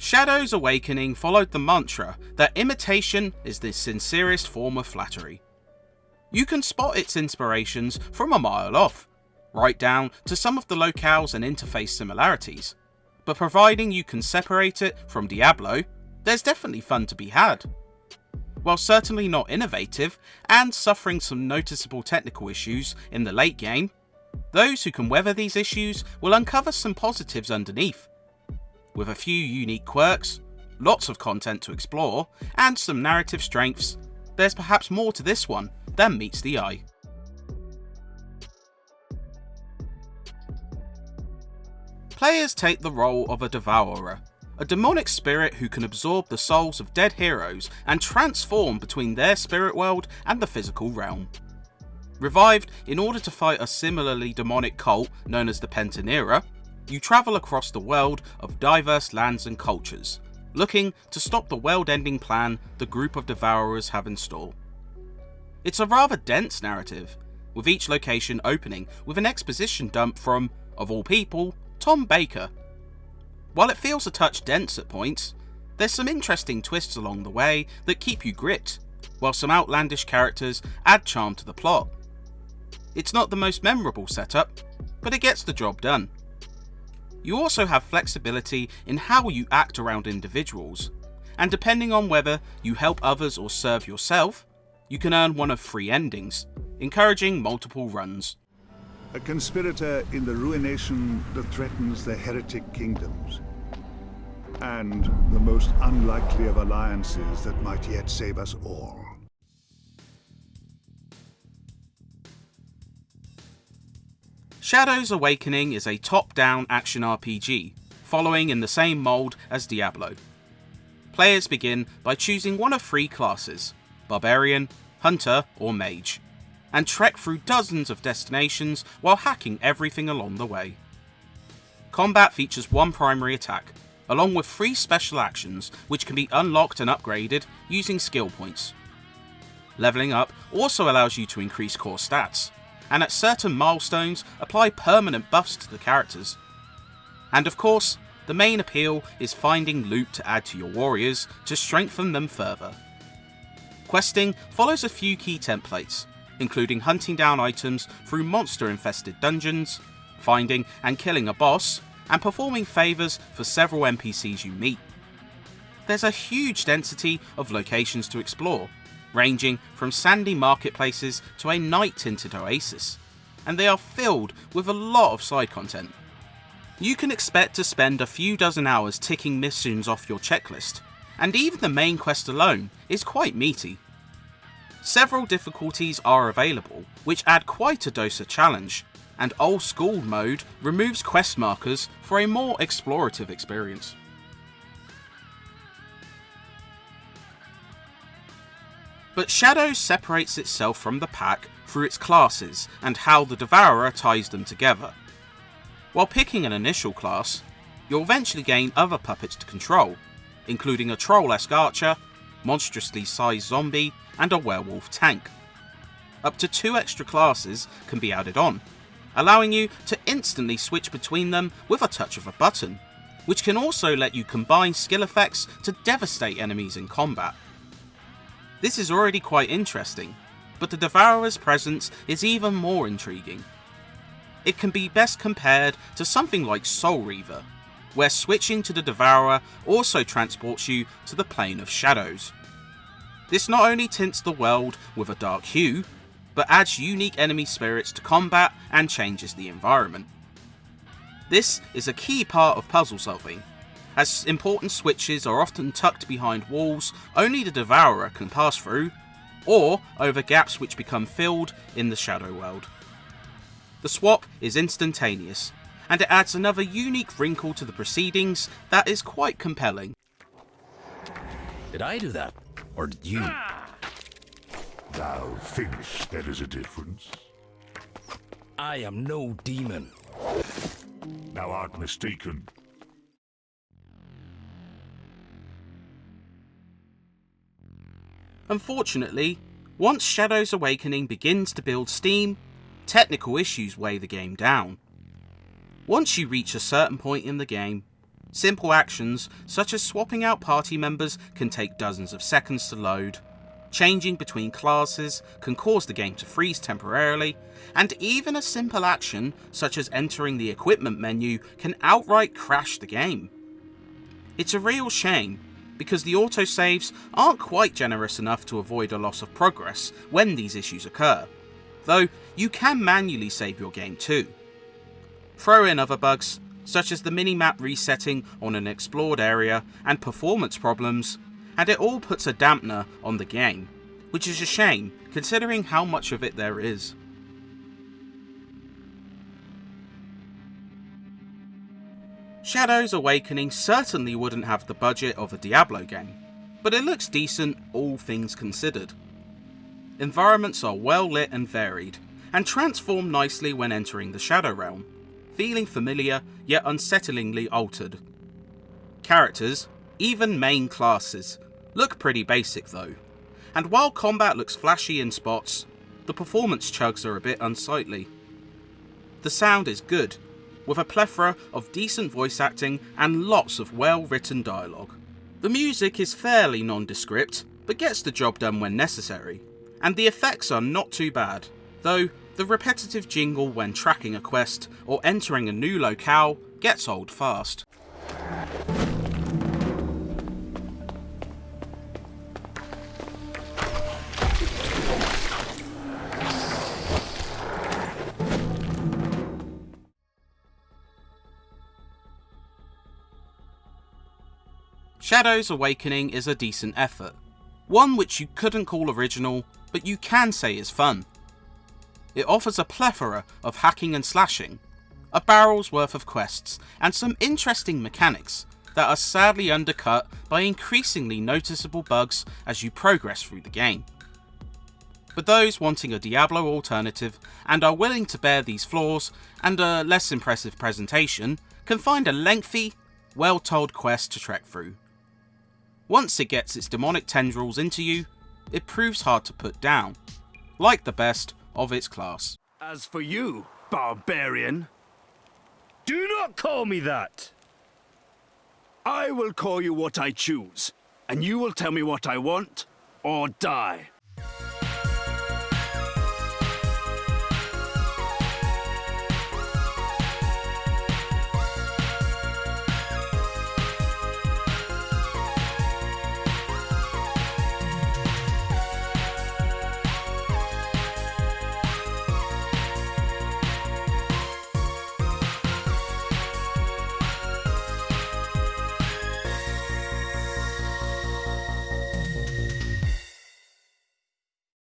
Shadows Awakening followed the mantra that imitation is the sincerest form of flattery. You can spot its inspirations from a mile off, right down to some of the locales and interface similarities, but providing you can separate it from Diablo, there's definitely fun to be had. While certainly not innovative and suffering some noticeable technical issues in the late game, those who can weather these issues will uncover some positives underneath. With a few unique quirks, lots of content to explore, and some narrative strengths, there's perhaps more to this one than meets the eye. Players take the role of a Devourer, a demonic spirit who can absorb the souls of dead heroes and transform between their spirit world and the physical realm. Revived in order to fight a similarly demonic cult known as the Pentanera, you travel across the world of diverse lands and cultures, looking to stop the world-ending plan the group of Devourers have in store. It's a rather dense narrative, with each location opening with an exposition dump from, of all people, Tom Baker. While it feels a touch dense at points, there's some interesting twists along the way that keep you gripped, while some outlandish characters add charm to the plot. It's not the most memorable setup, but it gets the job done. You also have flexibility in how you act around individuals, and depending on whether you help others or serve yourself, you can earn one of 3 endings, encouraging multiple runs. A conspirator in the ruination that threatens the heretic kingdoms, and the most unlikely of alliances that might yet save us all. Shadows Awakening is a top-down action RPG, following in the same mould as Diablo. Players begin by choosing one of 3 classes, Barbarian, Hunter or Mage, and trek through dozens of destinations while hacking everything along the way. Combat features 1 primary attack, along with 3 special actions which can be unlocked and upgraded using skill points. Leveling up also allows you to increase core stats, and at certain milestones apply permanent buffs to the characters. And of course, the main appeal is finding loot to add to your warriors to strengthen them further. Questing follows a few key templates, including hunting down items through monster-infested dungeons, finding and killing a boss, and performing favours for several NPCs you meet. There's a huge density of locations to explore, ranging from sandy marketplaces to a night-tinted oasis, and they are filled with a lot of side content. You can expect to spend a few dozen hours ticking missions off your checklist, and even the main quest alone is quite meaty. Several difficulties are available, which add quite a dose of challenge, and Old School mode removes quest markers for a more explorative experience. But Shadows separates itself from the pack through its classes and how the Devourer ties them together. While picking an initial class, you'll eventually gain other puppets to control, including a troll-esque archer, monstrously sized zombie, and a werewolf tank. Up to 2 extra classes can be added on, allowing you to instantly switch between them with a touch of a button, which can also let you combine skill effects to devastate enemies in combat. This is already quite interesting, but the Devourer's presence is even more intriguing. It can be best compared to something like Soul Reaver, where switching to the Devourer also transports you to the plane of shadows. This not only tints the world with a dark hue, but adds unique enemy spirits to combat and changes the environment. This is a key part of puzzle solving, as important switches are often tucked behind walls only the Devourer can pass through, or over gaps which become filled in the Shadow world. The swap is instantaneous, and it adds another unique wrinkle to the proceedings that is quite compelling. Did I do that? Or did you? Thou thinkst there is a difference? I am no demon. Thou art mistaken. Unfortunately, once Shadows Awakening begins to build steam, technical issues weigh the game down. Once you reach a certain point in the game, Simple actions such as swapping out party members can take dozens of seconds to load, changing between classes can cause the game to freeze temporarily, and even a simple action such as entering the equipment menu can outright crash the game. It's a real shame, because the autosaves aren't quite generous enough to avoid a loss of progress when these issues occur, though you can manually save your game too. Throw in other bugs, such as the minimap resetting on an explored area and performance problems, and it all puts a dampener on the game, which is a shame considering how much of it there is. Shadows Awakening certainly wouldn't have the budget of a Diablo game, but it looks decent all things considered. Environments are well lit and varied, and transform nicely when entering the Shadow Realm, feeling familiar yet unsettlingly altered. Characters, even main classes, look pretty basic though, and while combat looks flashy in spots, the performance chugs are a bit unsightly. The sound is good, with a plethora of decent voice acting and lots of well-written dialogue. The music is fairly nondescript, but gets the job done when necessary, and the effects are not too bad, though the repetitive jingle when tracking a quest or entering a new locale gets old fast. Shadows Awakening is a decent effort, one which you couldn't call original, but you can say is fun. It offers a plethora of hacking and slashing, a barrel's worth of quests, and some interesting mechanics that are sadly undercut by increasingly noticeable bugs as you progress through the game. But those wanting a Diablo alternative and are willing to bear these flaws and a less impressive presentation can find a lengthy, well-told quest to trek through. Once it gets its demonic tendrils into you, it proves hard to put down, like the best of its class. As for you, barbarian, do not call me that. I will call you what I choose, and you will tell me what I want, or die.